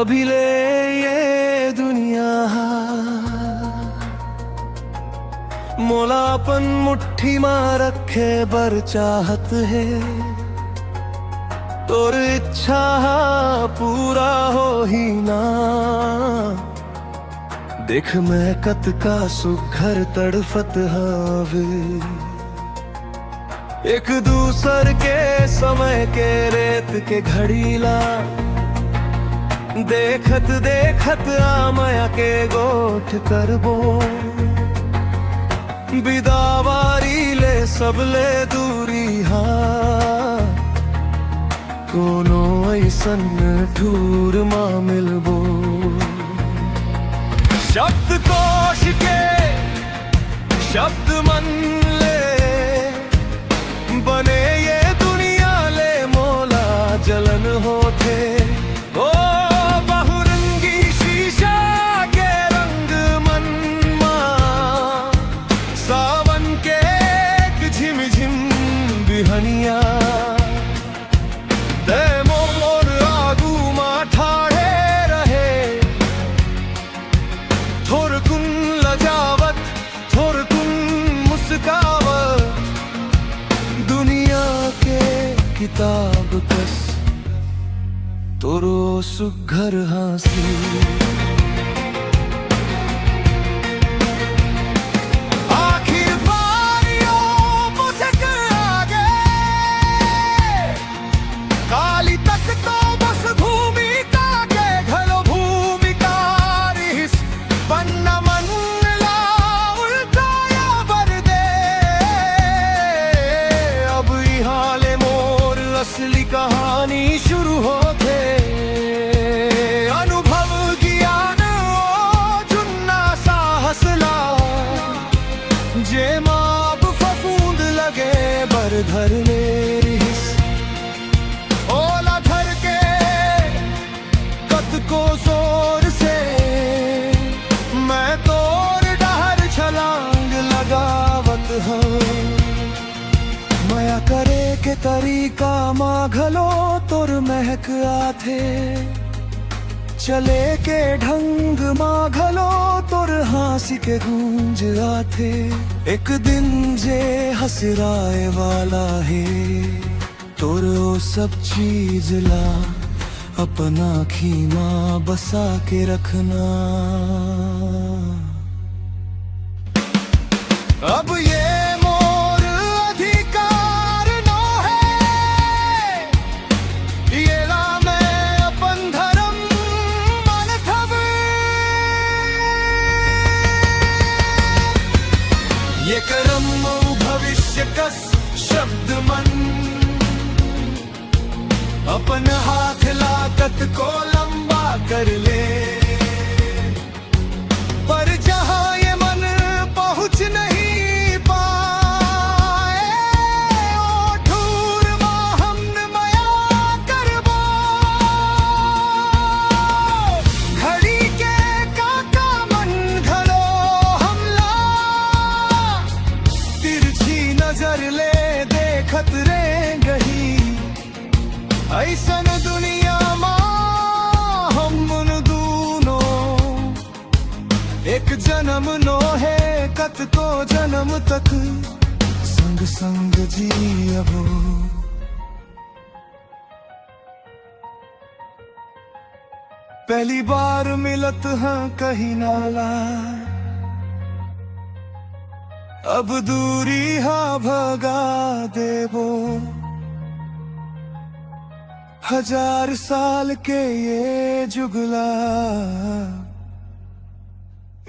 अभी ले ये दुनिया मोलापन मुट्ठी मां रखे बर चाहत है तोर इच्छा पूरा हो ही ना देख मैं कत का सुघर तड़फत हावे एक दूसर के समय के रेत के घड़ीला देखत देखत आमया के गोठ करबो बिदावारी ले सबले दूरी कोनो ऐसन ठूर मां मिलबो शब्द कोश के शब्द मन ले बने ये दुनिया ले मोला जलन होते ओ बहुरंगी शीशा के रंग मन सावन के झिमझिम बिहनिया मोर आगू मां ठाड़े रहे थोर कुन लजावत थोर कुन मुस्कावत दुनिया के किताब कस तोरो सुघर हासी असली कहानी शुरू होते अनुभव ज्ञान जुन्ना साहसला जे माब फफूंद लगे बर धर ले ओला धर के कत को जोर से मैं तोर डहर छलांग लगावत हूँ मया करे के तरीका माघलो तोर महक आथे चले के ढंग माघलो तोर हासी के गूंज आथे एक दिन जे हसराए वाला है तोर ओ सब चीज ला अपना खीमा बसा के रखना अब ये ये करम भविष्य कस शब्द मन अपन हाथ लागत को लंबा कर ले पर जहां ये मन पहुंच नहीं पाए ओ ठूर मां हमने मया करबो घड़ी के काका मन घलो हमला नजर ले देखत रे गही ऐसन दुनिया मां हम दूनो एक जन्म नो है कत को जन्म तक संग संग जियबो पहली बार मिलत हाँ कहीं नाला अब दूरी हा भगा देबो हजार साल के ये जुगला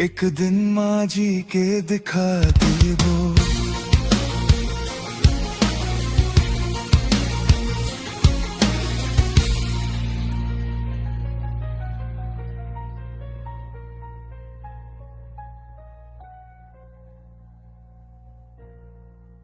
एक दिन माँ जी के दिखा देबो।